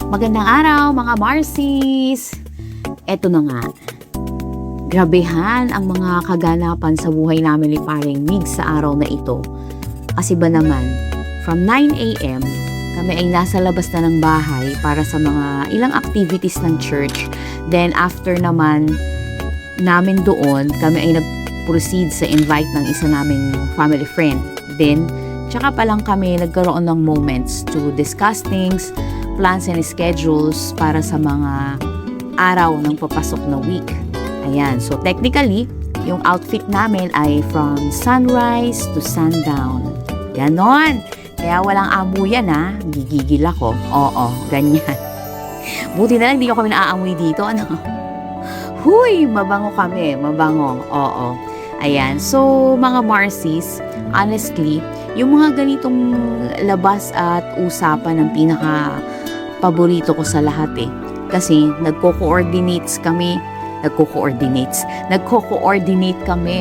Magandang araw mga Marcies! Eto na nga, grabehan ang mga kaganapan sa buhay namin ni Paring Mig sa araw na ito. Kasi ba naman, from 9 a.m., kami ay nasa labas na ng bahay para sa mga ilang activities ng church. Then after naman namin doon, kami ay nag-proceed sa invite ng isa naming family friend. Then, tsaka pa lang kami nagkaroon ng moments to discuss things, plans and schedules para sa mga araw ng papasok na week. Ayan, so technically, yung outfit namin ay from sunrise to sundown. Ganon. Kaya walang amo yan ha. Gigigil ako. Oo, ganyan. Buti na lang hindi ko kami naaamoy dito. Ano? Huy, mabango kami. Mabango. Oo. Ayan. So, mga Marcies, honestly, yung mga ganitong labas at usapan ang pinaka-paborito ko sa lahat eh. Kasi nagko-coordinate kami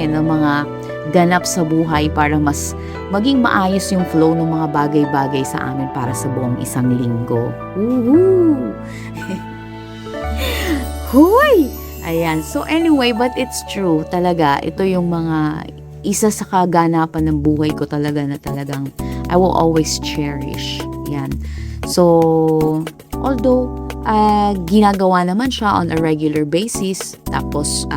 ng mga ganap sa buhay para mas maging maayos yung flow ng mga bagay-bagay sa amin para sa buong isang linggo. Woohoo! Huy! Ayan. So anyway, but it's true talaga. Ito yung mga isa sa kaganapan ng buhay ko talaga na talagang I will always cherish. Yan. So, although ginagawa naman siya on a regular basis, tapos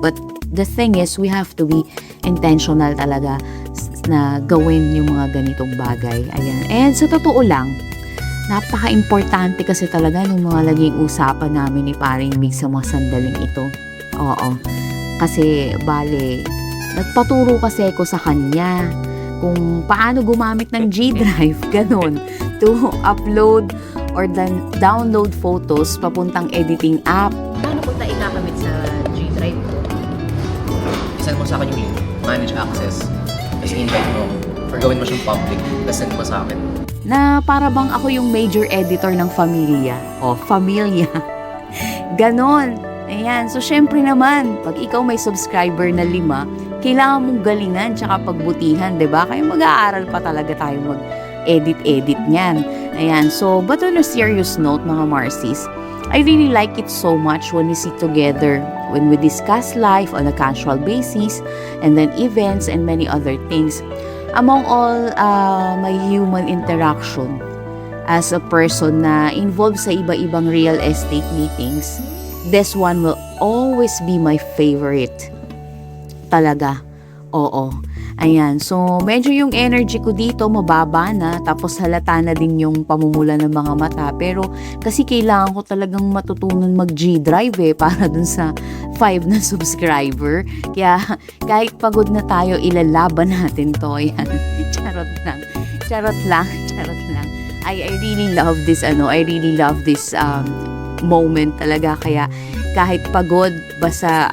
but the thing is, we have to be intentional talaga na gawin yung mga ganitong bagay. Ayan. And sa totoo lang, napaka-importante kasi talaga ng mga laging usapan namin ni Paring Mig sa mga sandaling ito. Oo. Kasi, bale, nagpaturo kasi ako sa kanya kung paano gumamit ng G Drive, ganun, to upload or download photos papuntang editing app. Paano ko tayo ikakamit sa G Drive ko? Isend mo sa akin yung link, manage access, tapos invite mo, or gawin mo siyang public, tapos send mo sa akin. Na para bang ako yung major editor ng pamilya. O, familia. Ganon. Ayan. So, syempre naman, pag ikaw may subscriber na 5, kailangan mong galingan tsaka pagbutihan, 'di ba? Kaya mag-aaral pa talaga tayo mag-edit niyan. Ayan. So, but on a serious note, mga Marcies, I really like it so much when we sit together, when we discuss life on a casual basis, and then events and many other things. Among all my human interaction as a person na involved sa iba-ibang real estate meetings, this one will always be my favorite. Talaga. Oo. Ayan. So, medyo yung energy ko dito mababa na. Tapos halata na din yung pamumula ng mga mata. Pero kasi kailangan ko talagang matutunan mag-G-Drive para dun sa 5 na subscriber. Kaya kahit pagod na tayo, ilalaban natin to. Ayan. Charot lang. Charot lang. Charot lang. I really love this I really love this moment talaga. Kaya kahit pagod, basta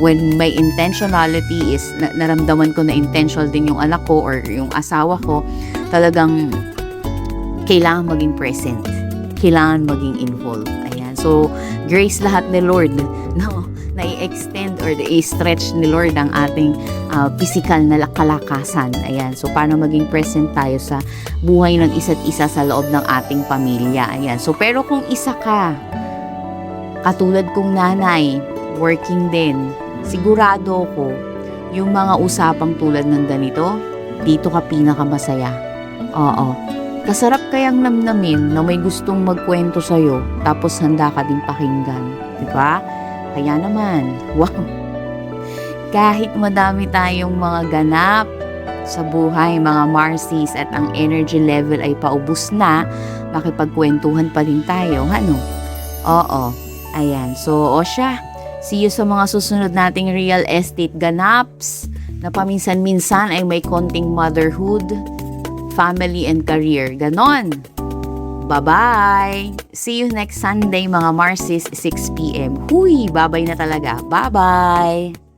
when my intentionality is naramdaman ko na intentional din yung anak ko or yung asawa ko, talagang kailangan maging present. Kailangan maging involved. Ayan. So, grace lahat ni Lord. No? Na-i-extend or i-stretch ni Lord ang ating physical na kalakasan. Ayan. So, paano maging present tayo sa buhay ng isa't isa sa loob ng ating pamilya. Ayan. So, pero kung isa ka, katulad kong nanay, working din, sigurado ko, yung mga usapang tulad ng ganito, dito ka pinakamasaya. Oo. Kasarap kayang namnamin na may gustong magkwento sa'yo, tapos handa ka din pakinggan. Diba? Kaya naman, wow! Kahit madami tayong mga ganap sa buhay, mga Marcies, at ang energy level ay paubos na, makipagkwentuhan pa din tayo, ano? Oo. Ayan. So, o siya, see you sa mga susunod nating real estate ganaps na paminsan-minsan ay may konting motherhood, family, and career. Ganon. Bye-bye! See you next Sunday, mga Marcies, 6 p.m. Huy! Babay na talaga. Bye-bye!